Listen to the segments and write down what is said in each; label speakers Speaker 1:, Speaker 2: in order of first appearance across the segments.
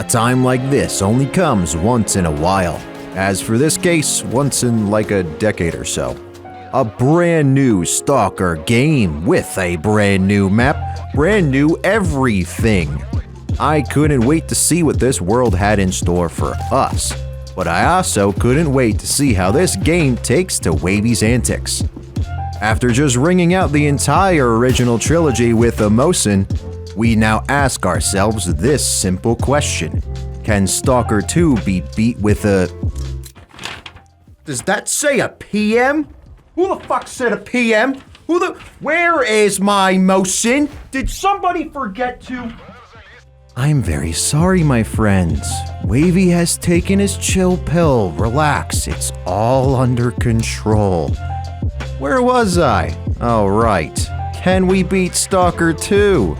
Speaker 1: A time like this only comes once in a while. As for this case, once in like a decade or so. A brand new Stalker game with a brand new map, brand new everything. I couldn't wait to see what this world had in store for us, but I also couldn't wait to see how this game takes to Wavey's antics. After just ringing out the entire original trilogy with emotion, we now ask ourselves this simple question. Can Stalker 2 be beat with a... Does that say a PM? Who the fuck said a PM? Where is my motion? Did somebody forget to... I'm very sorry, my friends. Wavey has taken his chill pill. Relax, it's all under control. Where was I? Oh, right. Can we beat Stalker 2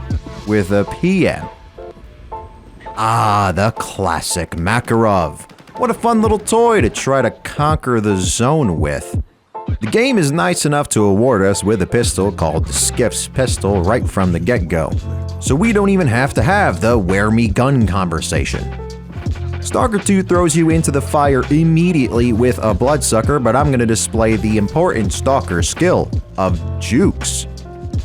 Speaker 1: with a PM? Ah, the classic Makarov. What a fun little toy to try to conquer the zone with. The game is nice enough to award us with a pistol called the Skiff's pistol right from the get-go, so we don't even have to have the "where me gun" conversation. Stalker 2 throws you into the fire immediately with a bloodsucker, but I'm going to display the important Stalker skill of jukes.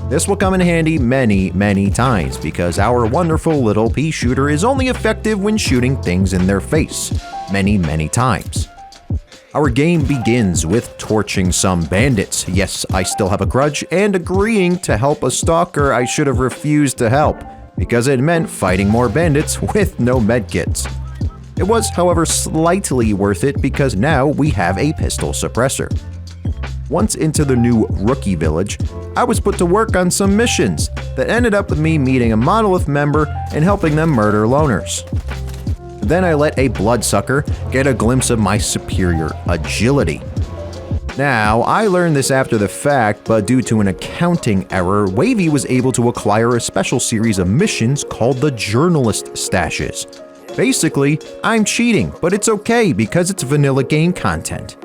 Speaker 1: This will come in handy many times because our wonderful little pea shooter is only effective when shooting things in their face many times. Our game begins with torching some bandits. Yes, I still have a grudge, and agreeing to help a stalker I should have refused to help, because it meant fighting more bandits with no medkits. It was, however, slightly worth it because now we have a pistol suppressor. Once into the new rookie village, I was put to work on some missions that ended up with me meeting a Monolith member and helping them murder loners. Then I let a bloodsucker get a glimpse of my superior agility. Now, I learned this after the fact, but due to an accounting error, Wavey was able to acquire a special series of missions called the Journalist Stashes. Basically, I'm cheating, but it's okay because it's vanilla game content.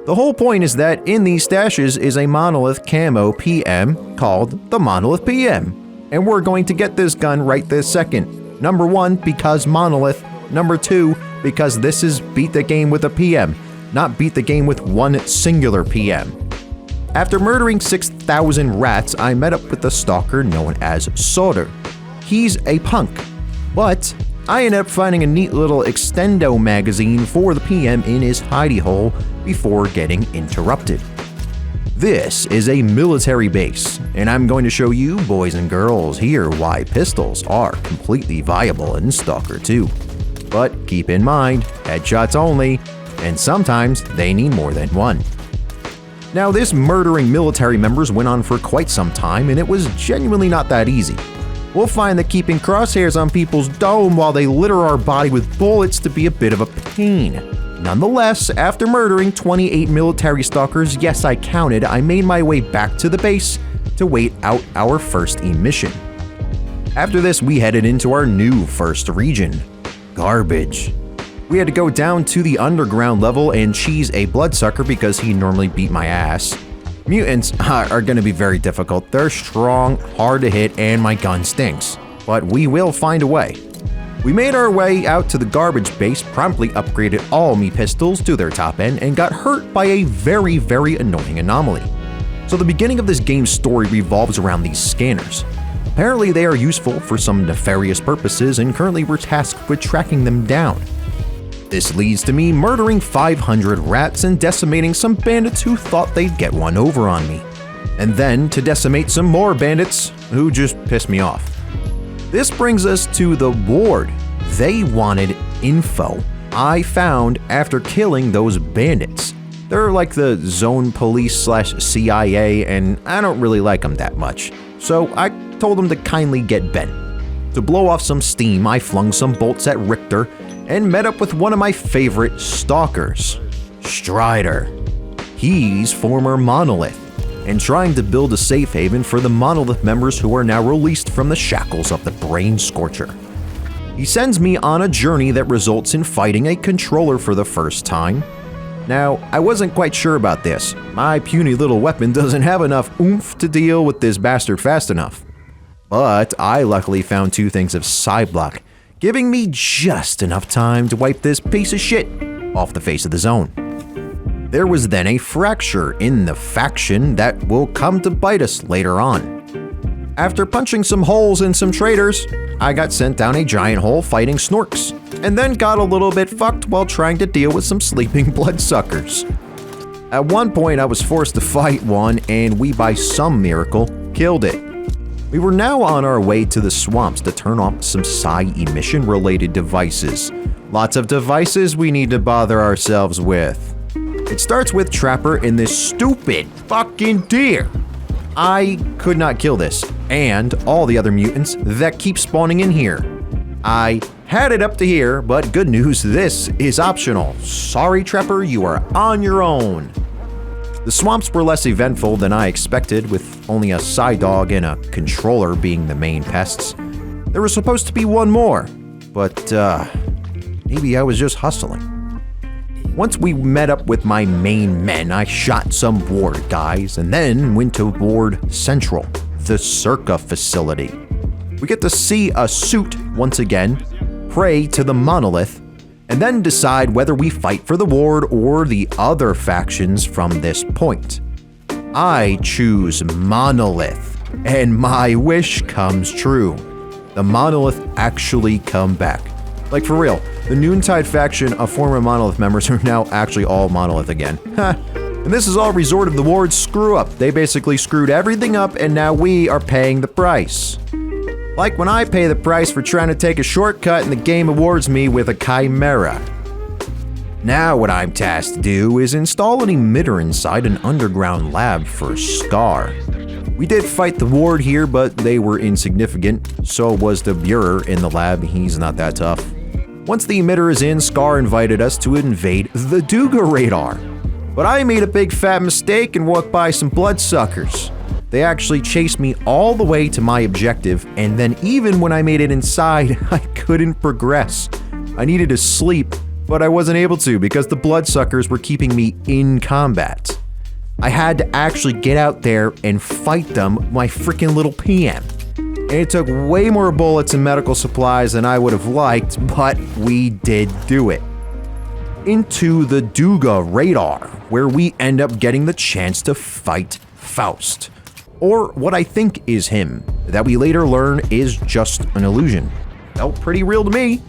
Speaker 1: The whole point is that in these stashes is a Monolith camo PM called the Monolith PM. And we're going to get this gun right this second. Number 1, because Monolith. Number 2, because this is beat the game with a PM, not beat the game with one singular PM. After murdering 6,000 rats, I met up with the stalker known as Solder. He's a punk, but I ended up finding a neat little extendo magazine for the PM in his hidey hole before getting interrupted. This is a military base, and I'm going to show you boys and girls here why pistols are completely viable in Stalker 2. But keep in mind, headshots only, and sometimes they need more than one. Now, this murdering military members went on for quite some time, and it was genuinely not that easy. We'll find that keeping crosshairs on people's dome while they litter our body with bullets to be a bit of a pain. Nonetheless, after murdering 28 military stalkers, yes, I counted, I made my way back to the base to wait out our first emission. After this, we headed into our new first region. Garbage. We had to go down to the underground level and cheese a bloodsucker because he normally beat my ass. Mutants are going to be very difficult. They're strong, hard to hit, and my gun stinks. But we will find a way. We made our way out to the garbage base, promptly upgraded all me pistols to their top end, and got hurt by a very annoying anomaly. So the beginning of this game's story revolves around these scanners. Apparently they are useful for some nefarious purposes, and currently we're tasked with tracking them down. This leads to me murdering 500 rats and decimating some bandits who thought they'd get one over on me. And then to decimate some more bandits who just pissed me off. This brings us to the ward. They wanted info I found after killing those bandits. They're like the zone police / CIA, and I don't really like them that much. So I told them to kindly get bent. To blow off some steam, I flung some bolts at Richter and met up with one of my favorite stalkers, Strider. He's former Monolith and trying to build a safe haven for the Monolith members who are now released from the shackles of the Brain Scorcher. He sends me on a journey that results in fighting a controller for the first time. Now, I wasn't quite sure about this. My puny little weapon doesn't have enough oomph to deal with this bastard fast enough. But I luckily found two things of Cyblock, giving me just enough time to wipe this piece of shit off the face of the zone. There was then a fracture in the faction that will come to bite us later on. After punching some holes in some traders, I got sent down a giant hole fighting snorks, and then got a little bit fucked while trying to deal with some sleeping bloodsuckers. At one point I was forced to fight one, and we by some miracle killed it. We were now on our way to the swamps to turn off some psi emission related devices. Lots of devices we need to bother ourselves with. It starts with Trapper and this stupid fucking deer. I could not kill this, and all the other mutants that keep spawning in here. I had it up to here, but good news, this is optional. Sorry Trapper, you are on your own. The swamps were less eventful than I expected, with only a side dog and a controller being the main pests. There was supposed to be one more, but maybe I was just hustling. Once we met up with my main men, I shot some ward guys and then went to Ward Central, the Circa facility. We get to see a suit once again, pray to the Monolith, and then decide whether we fight for the Ward or the other factions from this point. I choose Monolith, and my wish comes true. The Monolith actually come back. Like for real, the Noontide faction of former Monolith members are now actually all Monolith again. And this is all resort of the Ward's screw up. They basically screwed everything up, and now we are paying the price. Like when I pay the price for trying to take a shortcut and the game awards me with a chimera. Now what I'm tasked to do is install an emitter inside an underground lab for Scar. We did fight the Ward here, but they were insignificant. So was the Bureau in the lab, he's not that tough. Once the emitter is in, Scar invited us to invade the Duga radar. But I made a big fat mistake and walked by some bloodsuckers. They actually chased me all the way to my objective, and then even when I made it inside, I couldn't progress. I needed to sleep, but I wasn't able to because the bloodsuckers were keeping me in combat. I had to actually get out there and fight them, my freaking little PM. And it took way more bullets and medical supplies than I would have liked, but we did do it. Into the Duga radar, where we end up getting the chance to fight Faust. Or what I think is him, that we later learn is just an illusion. Felt pretty real to me.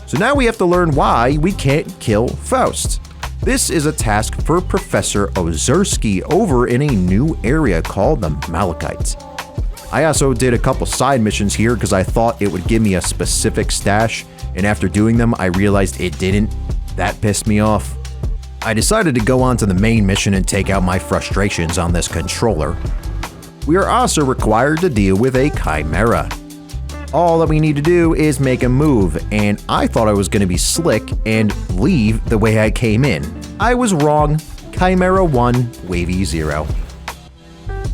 Speaker 1: So now we have to learn why we can't kill Faust. This is a task for Professor Ozerski over in a new area called the Malachites. I also did a couple side missions here because I thought it would give me a specific stash, and after doing them I realized it didn't. That pissed me off. I decided to go on to the main mission and take out my frustrations on this controller. We are also required to deal with a chimera. All that we need to do is make a move, and I thought I was going to be slick and leave the way I came in. I was wrong. Chimera 1, Wavey 0.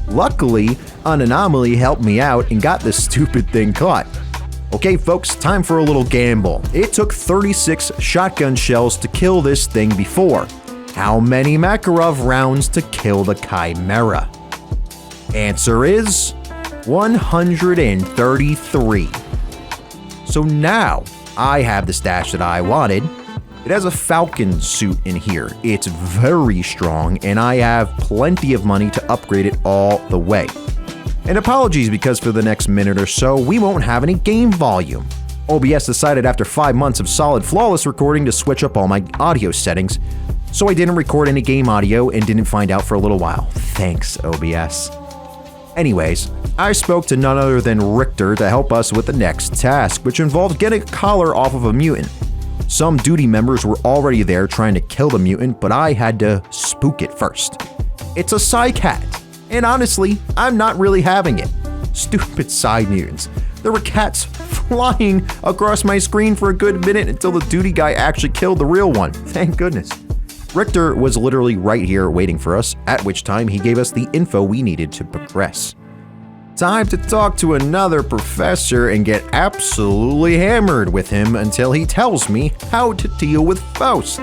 Speaker 1: Luckily, an anomaly helped me out and got this stupid thing caught. Okay folks, time for a little gamble. It took 36 shotgun shells to kill this thing before. How many Makarov rounds to kill the Chimera? Answer is 133. So now I have the stash that I wanted. It has a Falcon suit in here. It's very strong, and I have plenty of money to upgrade it all the way. And apologies because for the next minute or so, we won't have any game volume. OBS decided after 5 months of solid flawless recording to switch up all my audio settings, so I didn't record any game audio and didn't find out for a little while. Thanks, OBS. Anyways, I spoke to none other than Richter to help us with the next task, which involved getting a collar off of a mutant. Some duty members were already there trying to kill the mutant, but I had to spook it first. It's a Psy cat. And honestly, I'm not really having it. Stupid side mutants. There were cats flying across my screen for a good minute until the duty guy actually killed the real one. Thank goodness. Richter was literally right here waiting for us, at which time he gave us the info we needed to progress. Time to talk to another professor and get absolutely hammered with him until he tells me how to deal with Faust.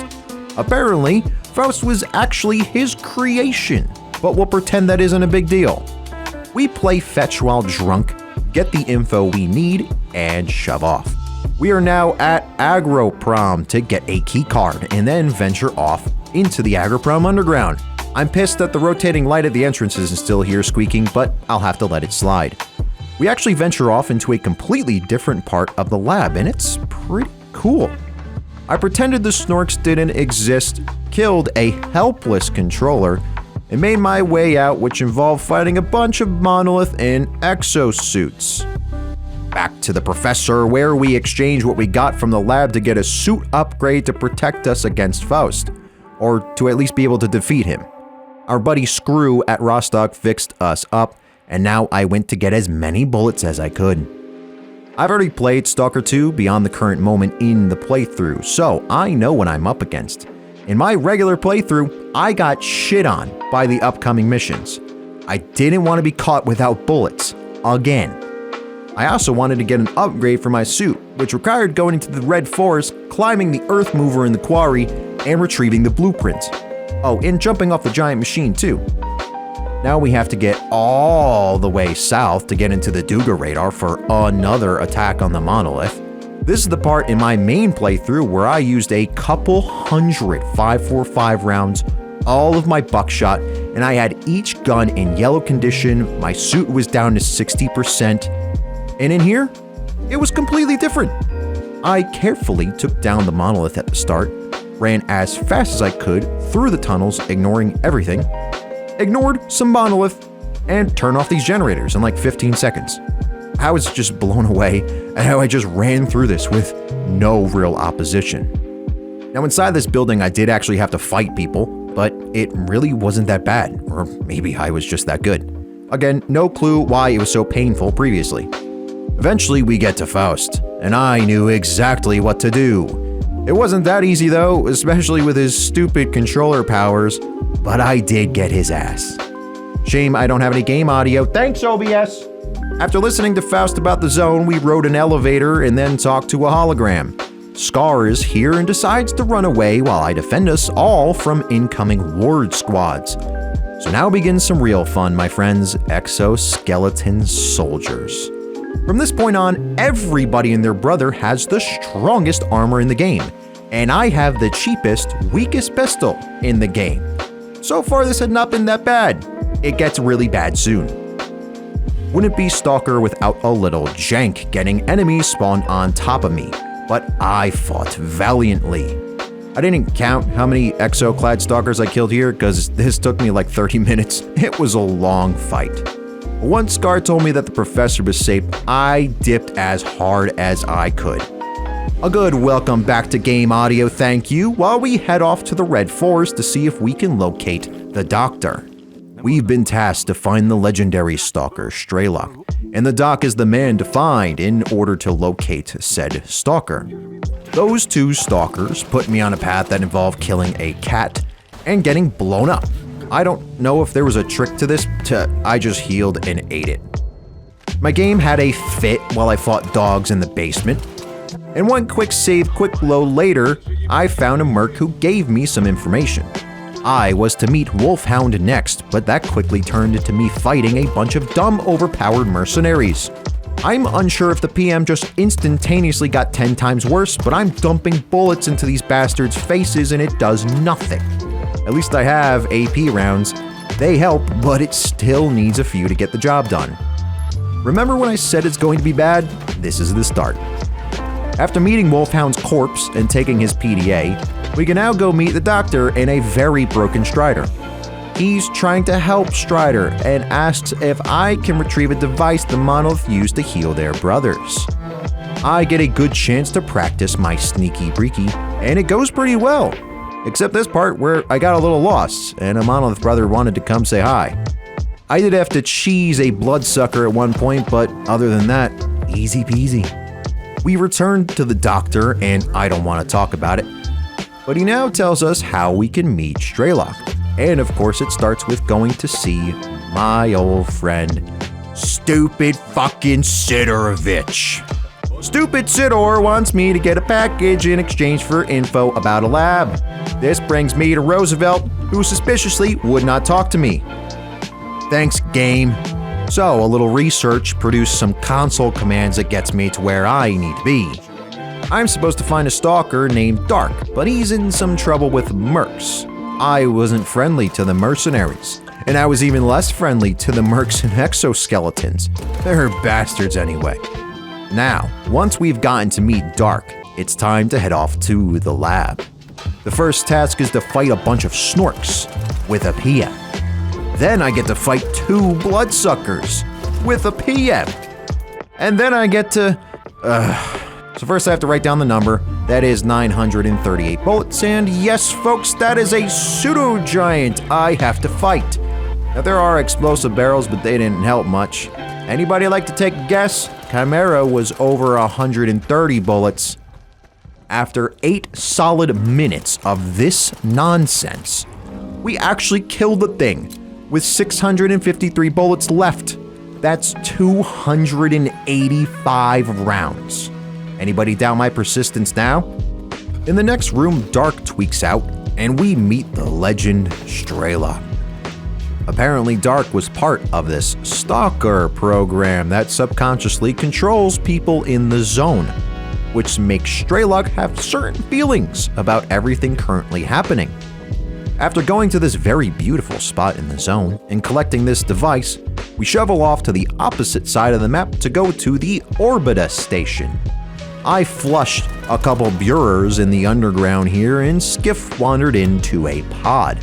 Speaker 1: Apparently, Faust was actually his creation. But we'll pretend that isn't a big deal. We play fetch while drunk, get the info we need, and shove off. We are now at Agroprom to get a key card and then venture off into the Agroprom underground. I'm pissed that the rotating light at the entrance isn't still here squeaking, but I'll have to let it slide. We actually venture off into a completely different part of the lab, and it's pretty cool. I pretended the Snorks didn't exist, killed a helpless controller, and made my way out, which involved fighting a bunch of Monolith in exosuits. Back to the professor, where we exchange what we got from the lab to get a suit upgrade to protect us against Faust, or to at least be able to defeat him. Our buddy Screw at Rostock fixed us up, and now I went to get as many bullets as I could. I've already played Stalker 2 beyond the current moment in the playthrough, so I know what I'm up against. In my regular playthrough, I got shit on by the upcoming missions. I didn't want to be caught without bullets, again. I also wanted to get an upgrade for my suit, which required going into the Red Forest, climbing the Earth Mover in the quarry, and retrieving the blueprint. Oh, and jumping off the giant machine too. Now we have to get all the way south to get into the Duga radar for another attack on the Monolith. This is the part in my main playthrough where I used a couple hundred 5.45 rounds, all of my buckshot, and I had each gun in yellow condition, my suit was down to 60%, and in here, it was completely different. I carefully took down the Monolith at the start, ran as fast as I could through the tunnels, ignoring everything, ignored some Monolith, and turned off these generators in like 15 seconds. I was just blown away at how I just ran through this with no real opposition. Now inside this building I did actually have to fight people, but it really wasn't that bad, or maybe I was just that good. Again, no clue why it was so painful previously. Eventually we get to Faust, and I knew exactly what to do. It wasn't that easy though, especially with his stupid controller powers, but I did get his ass. Shame I don't have any game audio. Thanks, OBS! After listening to Faust about the zone, we rode an elevator and then talked to a hologram. Scar is here and decides to run away while I defend us all from incoming ward squads. So now begins some real fun, my friends, exoskeleton soldiers. From this point on, everybody and their brother has the strongest armor in the game, and I have the cheapest, weakest pistol in the game. So far this had not been that bad. It gets really bad soon. Wouldn't be Stalker without a little jank getting enemies spawned on top of me, but I fought valiantly. I didn't count how many exo-clad stalkers I killed here because this took me like 30 minutes. It was a long fight. Once Scar told me that the professor was safe, I dipped as hard as I could. A good welcome back to game audio, thank you, while we head off to the Red Forest to see if we can locate the Doctor. We've been tasked to find the legendary stalker, Strelok, and the Doc is the man to find in order to locate said stalker. Those two stalkers put me on a path that involved killing a cat and getting blown up. I don't know if there was a trick to this, I just healed and ate it. My game had a fit while I fought dogs in the basement, and one quick save, quick load later, I found a merc who gave me some information. I was to meet Wolfhound next, but that quickly turned into me fighting a bunch of dumb, overpowered mercenaries. I'm unsure if the PM just instantaneously got 10 times worse, but I'm dumping bullets into these bastards' faces and it does nothing. At least I have AP rounds. They help, but it still needs a few to get the job done. Remember when I said it's going to be bad? This is the start. After meeting Wolfhound's corpse and taking his PDA, we can now go meet the Doctor and a very broken Strider. He's trying to help Strider and asks if I can retrieve a device the Monolith used to heal their brothers. I get a good chance to practice my sneaky breaky, and it goes pretty well. Except this part where I got a little lost and a Monolith brother wanted to come say hi. I did have to cheese a bloodsucker at one point, but other than that, easy peasy. We returned to the Doctor and I don't want to talk about it, but he now tells us how we can meet Strelok. And of course it starts with going to see my old friend, Stupid fucking Sidorovich. Stupid Sidor wants me to get a package in exchange for info about a lab. This brings me to Roosevelt, who suspiciously would not talk to me. Thanks, game. So a little research produced some console commands that gets me to where I need to be. I'm supposed to find a stalker named Dark, but he's in some trouble with mercs. I wasn't friendly to the mercenaries, and I was even less friendly to the mercs and exoskeletons. They're bastards anyway. Now, once we've gotten to meet Dark, it's time to head off to the lab. The first task is to fight a bunch of snorks with a PM. Then I get to fight 2 bloodsuckers with a PM. And then I get to... So first I have to write down the number. That is 938 bullets, and yes folks, that is a pseudo-giant I have to fight. Now there are explosive barrels, but they didn't help much. Anybody like to take a guess? Chimera was over 130 bullets. After 8 solid minutes of this nonsense, we actually killed the thing with 653 bullets left. That's 285 rounds. Anybody doubt my persistence now? In the next room, Dark tweaks out, and we meet the legend Strelok. Apparently, Dark was part of this STALKER program that subconsciously controls people in the zone, which makes Strelok have certain feelings about everything currently happening. After going to this very beautiful spot in the zone and collecting this device, we shovel off to the opposite side of the map to go to the Orbita station. I flushed a couple Buerers in the underground here, and Skiff wandered into a pod.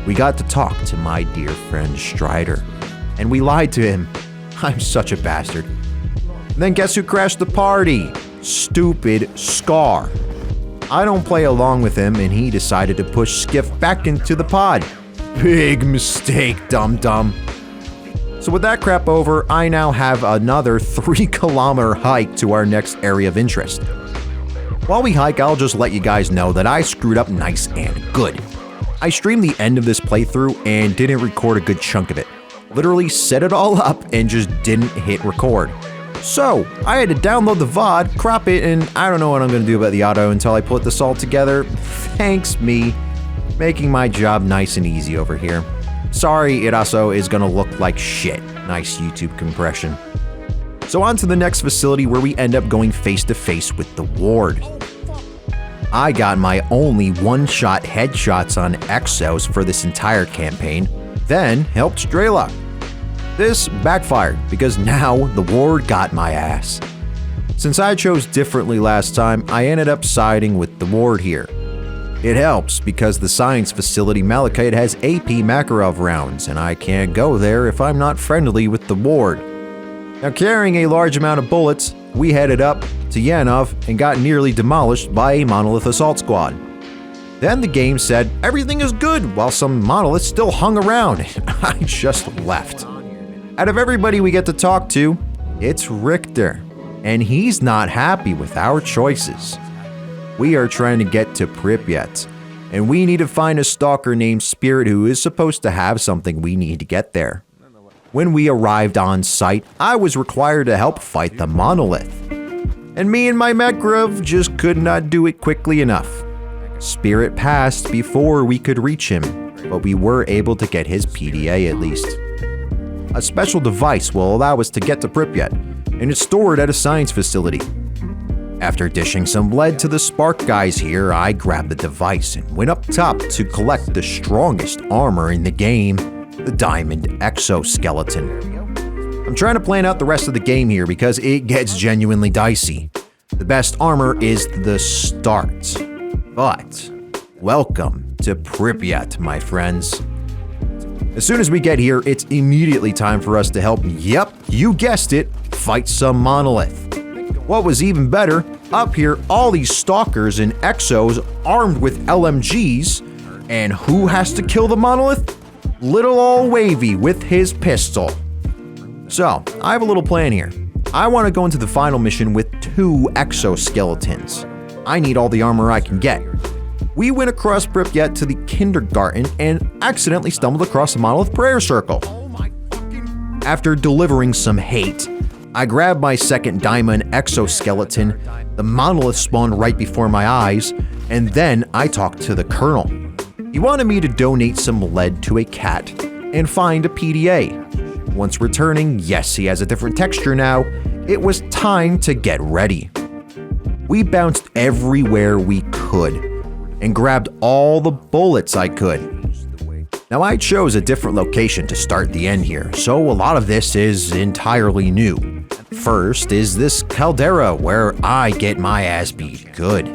Speaker 1: We got to talk to my dear friend Strider, and we lied to him. I'm such a bastard. Then guess who crashed the party? Stupid Scar. I don't play along with him, and he decided to push Skiff back into the pod. Big mistake, dum-dum. So with that crap over, I now have another 3-kilometer hike to our next area of interest. While we hike, I'll just let you guys know that I screwed up nice and good. I streamed the end of this playthrough and didn't record a good chunk of it. Literally set it all up and just didn't hit record. So, I had to download the VOD, crop it, and I don't know what I'm going to do about the audio until I put this all together. Thanks me. Making my job nice and easy over here. Sorry, it also is gonna look like shit. Nice YouTube compression. So on to the next facility where we end up going face to face with the Ward. I got my only one-shot headshots on Exos for this entire campaign, then helped Strelok. This backfired because now the Ward got my ass. Since I chose differently last time, I ended up siding with the Ward here. It helps because the science facility Malachite has AP Makarov rounds, and I can't go there if I'm not friendly with the Ward. Now carrying a large amount of bullets, we headed up to Yanov and got nearly demolished by a Monolith assault squad. Then the game said everything is good while some monoliths still hung around, and I just left. Out of everybody we get to talk to, it's Richter, and he's not happy with our choices. We are trying to get to Pripryat, and we need to find a stalker named Spirit who is supposed to have something we need to get there. When we arrived on site, I was required to help fight the Monolith. And me and my Makarov just could not do it quickly enough. Spirit passed before we could reach him, but we were able to get his PDA at least. A special device will allow us to get to Pripryat, and it's stored at a science facility. After dishing some lead to the spark guys here, I grabbed the device and went up top to collect the strongest armor in the game, the Diamond Exoskeleton. I'm trying to plan out the rest of the game here because it gets genuinely dicey. The best armor is the start. But welcome to Pripryat, my friends. As soon as we get here, it's immediately time for us to help, yep, you guessed it, fight some Monolith. What was even better, up here all these stalkers and exos armed with LMGs, and who has to kill the Monolith? Little old Wavey with his pistol. So, I have a little plan here. I want to go into the final mission with 2 exoskeletons. I need all the armor I can get. We went across Pripryat to the kindergarten and accidentally stumbled across the Monolith prayer circle. After delivering some hate, I grabbed my second diamond exoskeleton, the Monolith spawned right before my eyes, and then I talked to the Colonel. He wanted me to donate some lead to a cat and find a PDA. Once returning, yes, he has a different texture now, it was time to get ready. We bounced everywhere we could and grabbed all the bullets I could. Now I chose a different location to start the end here, so a lot of this is entirely new. First is this caldera where I get my ass beat good.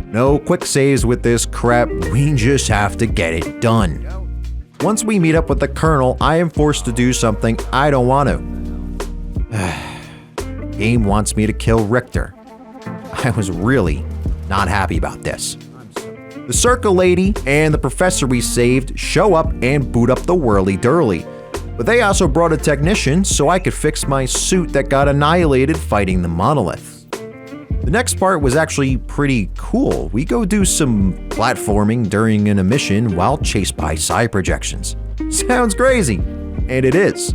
Speaker 1: No quick saves with this crap, we just have to get it done. Once we meet up with the Colonel, I am forced to do something I don't want to. Game wants me to kill Richter. I was really not happy about this. The Circle Lady and the Professor we saved show up and boot up the whirly-durly. But they also brought a technician so I could fix my suit that got annihilated fighting the Monolith. The next part was actually pretty cool. We go do some platforming during an mission while chased by side projections. Sounds crazy, and it is.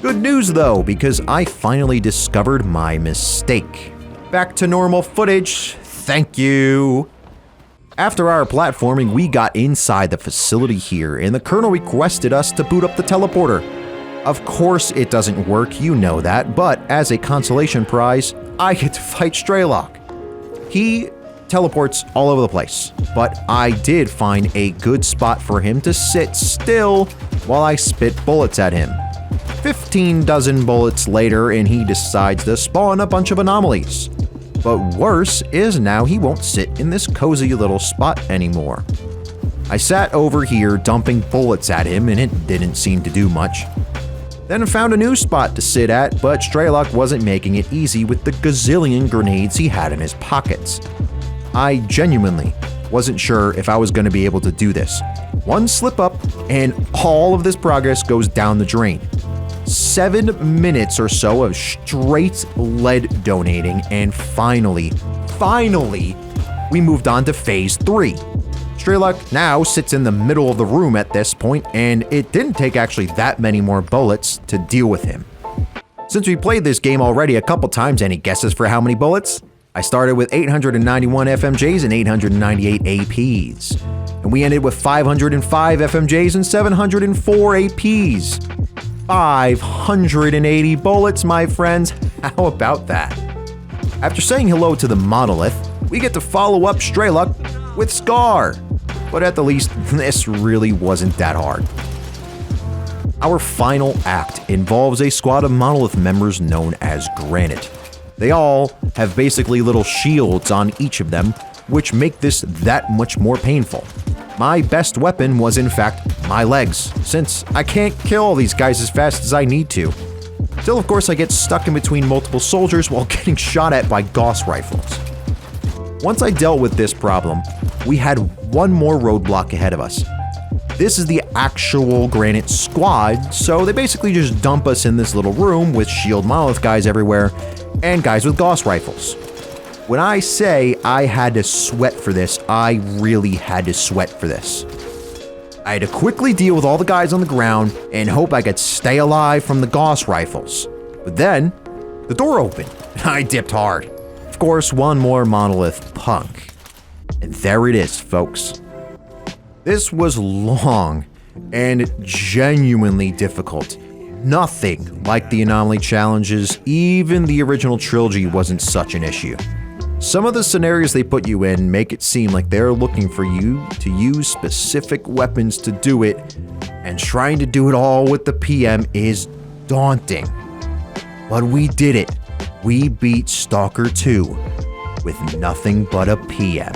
Speaker 1: Good news though, because I finally discovered my mistake. Back to normal footage, thank you. After our platforming, we got inside the facility here, and the Colonel requested us to boot up the teleporter. Of course it doesn't work, you know that, but as a consolation prize, I get to fight Strelok. He teleports all over the place, but I did find a good spot for him to sit still while I spit bullets at him. 15 dozen bullets later, and he decides to spawn a bunch of anomalies. But worse is now he won't sit in this cozy little spot anymore. I sat over here dumping bullets at him, and it didn't seem to do much. Then found a new spot to sit at, but Strelok wasn't making it easy with the gazillion grenades he had in his pockets. I genuinely wasn't sure if I was going to be able to do this. One slip up, and all of this progress goes down the drain. 7 minutes or so of straight lead donating, and finally, we moved on to phase 3. Strelok now sits in the middle of the room at this point, and it didn't take actually that many more bullets to deal with him. Since we played this game already a couple times, any guesses for how many bullets? I started with 891 FMJs and 898 APs. And we ended with 505 FMJs and 704 APs. 580 bullets, my friends. How about that? After saying hello to the Monolith, we get to follow up Strelok with Scar. But at the least, this really wasn't that hard. Our final act involves a squad of Monolith members known as Granite. They all have basically little shields on each of them, which make this that much more painful. My best weapon was in fact my legs, since I can't kill all these guys as fast as I need to. Still, of course, I get stuck in between multiple soldiers while getting shot at by Gauss rifles. Once I dealt with this problem, we had one more roadblock ahead of us. This is the actual Granite squad, so they basically just dump us in this little room with shield Monolith guys everywhere and guys with Gauss rifles. When I say I had to sweat for this, I really had to sweat for this. I had to quickly deal with all the guys on the ground and hope I could stay alive from the Gauss rifles. But then, the door opened, and I dipped hard. Of course, one more Monolith punk. And there it is, folks. This was long and genuinely difficult. Nothing like the anomaly challenges, even the original trilogy wasn't such an issue. Some of the scenarios they put you in make it seem like they're looking for you to use specific weapons to do it, and trying to do it all with the PM is daunting. But we did it. We beat Stalker 2 with nothing but a PM.